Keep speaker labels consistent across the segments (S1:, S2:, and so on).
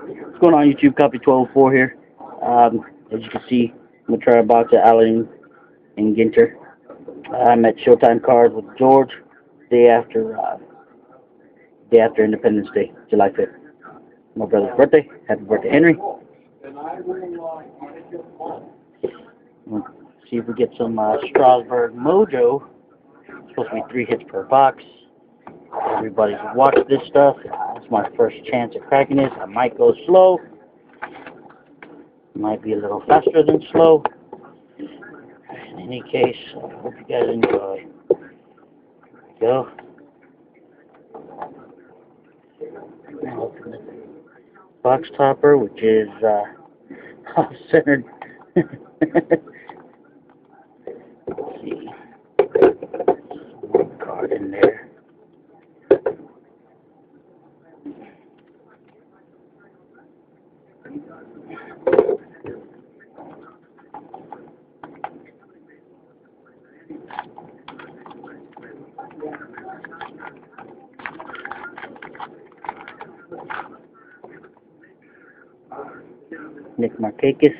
S1: What's going on, YouTube? Copy 1204 here. As you can see, I'm going to try a box of Allen and Ginter. I'm at Showtime Cards with George, day after Independence Day, July 5th. My brother's birthday. Happy birthday, Henry. We'll see if we get some Strasburg Mojo. It's supposed to be 3 hits per box. Everybody's watched this stuff. It's my first chance at cracking this. I might go slow. Might be a little faster than slow. In any case, I hope you guys enjoy. Go. Now open the box topper, which is off-centered. Let's see. One card in there. Nick Markakis.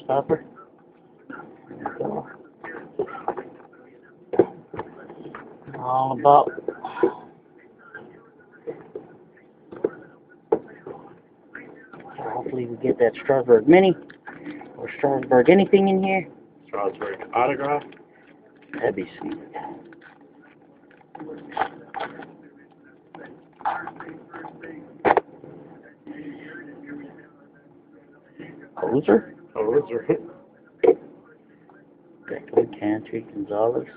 S1: Stopper. There we go. All about hopefully we get that Strasburg Mini or Strasburg anything in here.
S2: Strasburg autograph.
S1: That'd be sweet. Hoser?
S2: Hoser.
S1: Declan, Cantry, Gonzalez.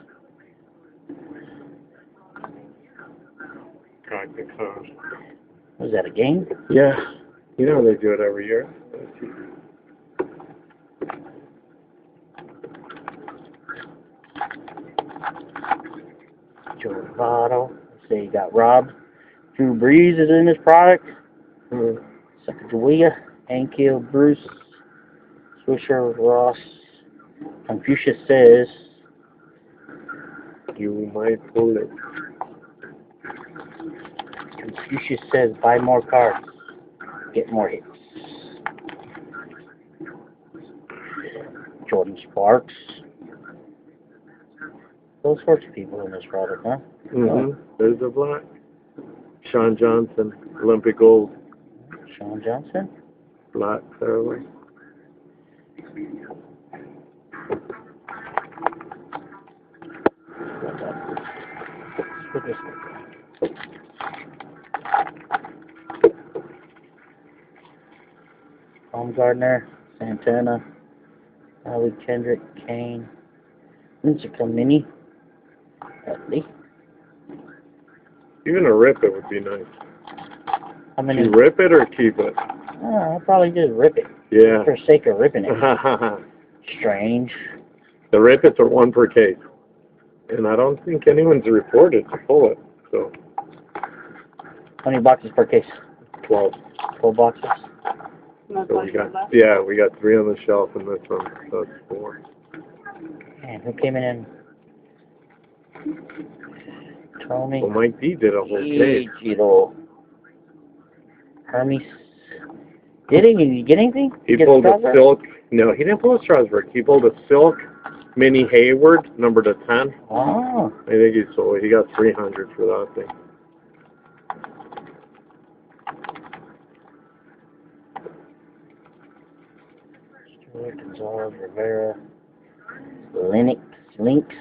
S2: Cognic code.
S1: Was that a game?
S2: Yeah. You know they do it every year.
S1: Joe Votto. Say you got Rob. Drew Brees is in this product. Sacagawea. Ankiel, Bruce. Swisher, Ross. Confucius says,
S2: You might pull it.
S1: Confucius says, buy more cards. Get more hits. Jordan Sparks. Those sorts of people in this product, huh?
S2: There's a black. Sean Johnson, Olympic gold.
S1: Sean Johnson.
S2: Black fairway.
S1: Let's put this one. Baumgartner, Santana, Ali Kendrick, Kane, Lincecum Mini, Utley.
S2: Even a rip it would be nice.
S1: How many?
S2: You rip it or keep it?
S1: I'll probably just rip it.
S2: Yeah.
S1: For the sake of ripping it. Strange.
S2: The rip-its are 1 per case. And I don't think anyone's reported to pull it. So
S1: How many boxes per case?
S2: 12.
S1: 12 boxes.
S2: So we got 3 on the shelf and this one. So it's 4.
S1: And who came in? Tony.
S2: Well, Mike D did a whole case.
S1: Hermes. Did he get anything?
S2: He pulled a silk. No, he didn't pull a Strasburg. He pulled a silk mini Hayward, number to 10.
S1: Oh.
S2: I think he got 300 for that thing.
S1: Stewart, Gonzalez, Rivera, Lynx,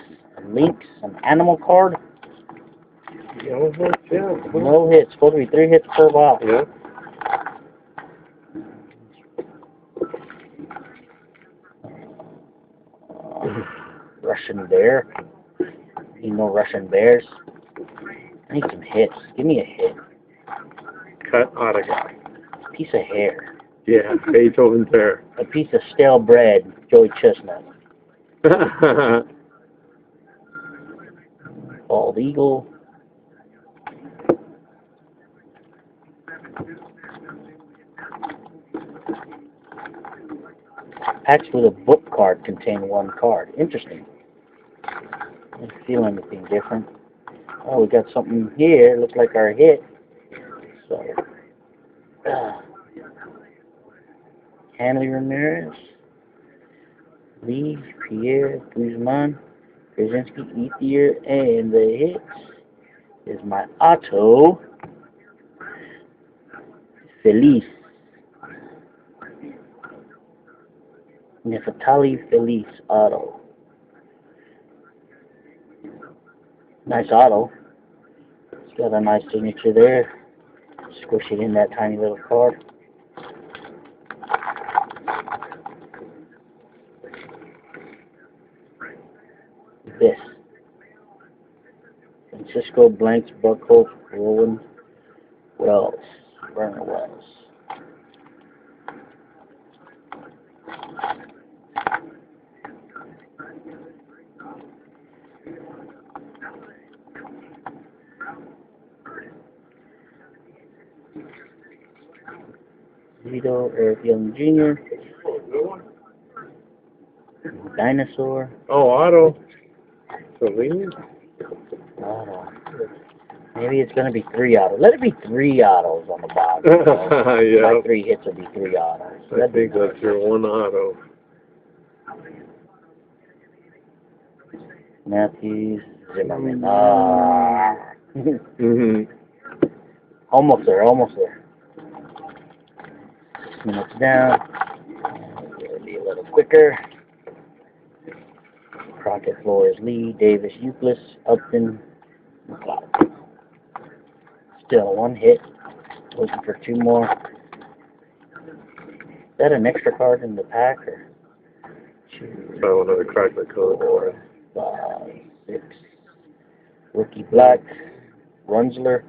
S1: an animal card.
S2: No hits, yeah.
S1: No hits. Supposed to be 3 hits per box.
S2: Yeah.
S1: Russian Bear. You know Russian Bears. I need some hits. Give me a hit.
S2: Cut autograph.
S1: Piece of hair.
S2: Yeah, Beethoven's hair.
S1: A piece of stale bread. Joey Chestnut. Bald Eagle. Packs with a book card contain 1 card. Interesting. I don't feel anything different. Oh, we got something here. Looks like our hit. So, Hanley Ramirez, Lee, Pierre, Guzman, Krasinski, Ethier, and the hit is my Otto Feliz. Nefertali Feliz Auto. Nice auto. It's got a nice signature there. Squish it in that tiny little card. This. Francisco Blanks, Buckholz, Rowan, Wells, Werner Wells. Vito, Eric Young Jr., Dinosaur.
S2: Oh, auto. Celine?
S1: Auto. Maybe it's going to be 3 autos. Let it be 3 autos on the bottom.
S2: Yeah.
S1: My 3 hits will be 3 autos.
S2: I think that's your one auto.
S1: Matthews, Zimmerman.
S2: Mm-hmm.
S1: Almost there, almost there. 6 minutes down. It'll be a little quicker. Crockett, Flores, Lee, Davis, Euclid, Upton, McLeod. Still 1 hit. Looking for 2 more. Is that an extra card in the pack? Or 2,
S2: I want to crack the code.
S1: 4, 5, 6. Rookie Black, Runzler.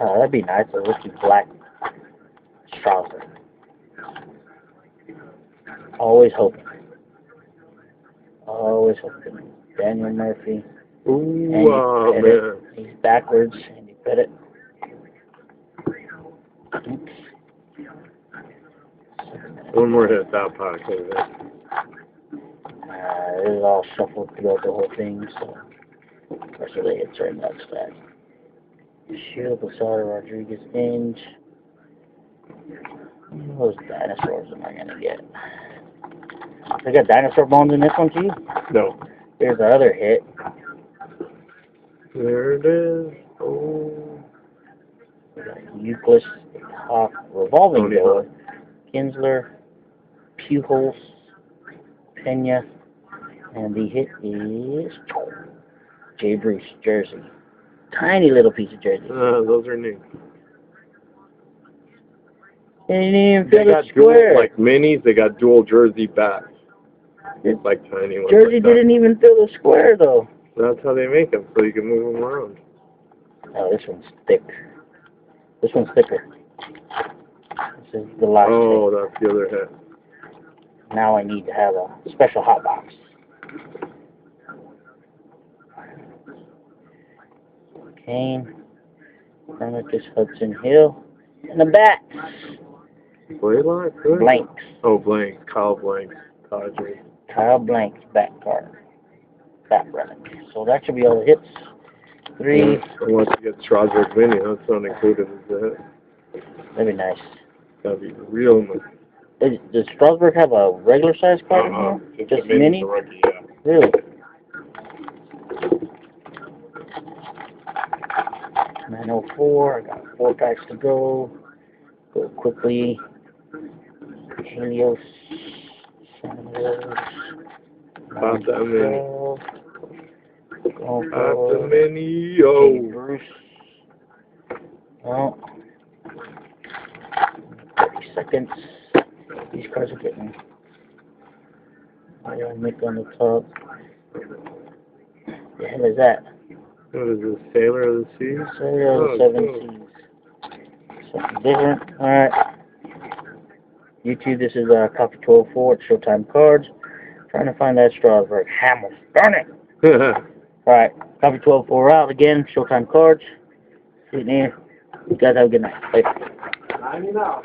S1: Oh, that'd be nice. A rookie Black Strasburg. Always hoping. Always hoping. Daniel Murphy.
S2: Ooh, man.
S1: He's backwards, and you bet it. Oops.
S2: 1 more hit that pack.
S1: This is all shuffled throughout the whole thing, so the rest of the hits are in that stack. Shield, Posada, Rodriguez, Inge. Those dinosaurs am I gonna get? They got dinosaur bones in this one too?
S2: No.
S1: Here's the other hit.
S2: There it is. Oh.
S1: We got Euclid, Hawk, Revolving Door, Kinsler, Pujols, Pena, and the hit is Jay Bruce, jersey. Tiny little piece of jersey.
S2: Those are neat.
S1: They didn't even
S2: They
S1: fill the
S2: got
S1: square.
S2: dual, like minis, they got dual jersey bats. Like tiny ones.
S1: Jersey
S2: like
S1: didn't even fill the square though.
S2: That's how they make them, so you can move them around.
S1: Oh, this one's thick. This one's thicker. This is the last
S2: Oh,
S1: hit.
S2: that's the other hit.
S1: Now I need to have a special hot box. Kane, Hermitage, Hudson Hill, and the bats.
S2: Blaylock? Good.
S1: Blanks.
S2: Oh, Blanks. Kyle Blanks. Dodgers.
S1: Kyle Blanks, bat card. Bat relic. So that should be all the hits. 3.
S2: Unless you get Strasburg Mini, that's not included as a hit.
S1: That'd be nice.
S2: That'd be real nice.
S1: Does Strasburg have a regular size card in here? Just mini?
S2: Rookie, yeah.
S1: Really? 904. I got 4 packs to go. Go quickly. Helios.
S2: Pop that mini.
S1: Pop
S2: Pop the mini, yo.
S1: Bruce. Oh. 30 seconds. These cards are getting. I don't make on the top. The hell is that?
S2: What is this? Sailor of the Seas?
S1: Sailor of the 7 Seas. Something different. Alright. YouTube, this is Coffee 12-4 at Showtime Cards. Trying to find that Strasburg. Hamill. Darn it! Alright. Coffee 12-4 out again. Showtime Cards. Sitting here. You guys have a good night. Later.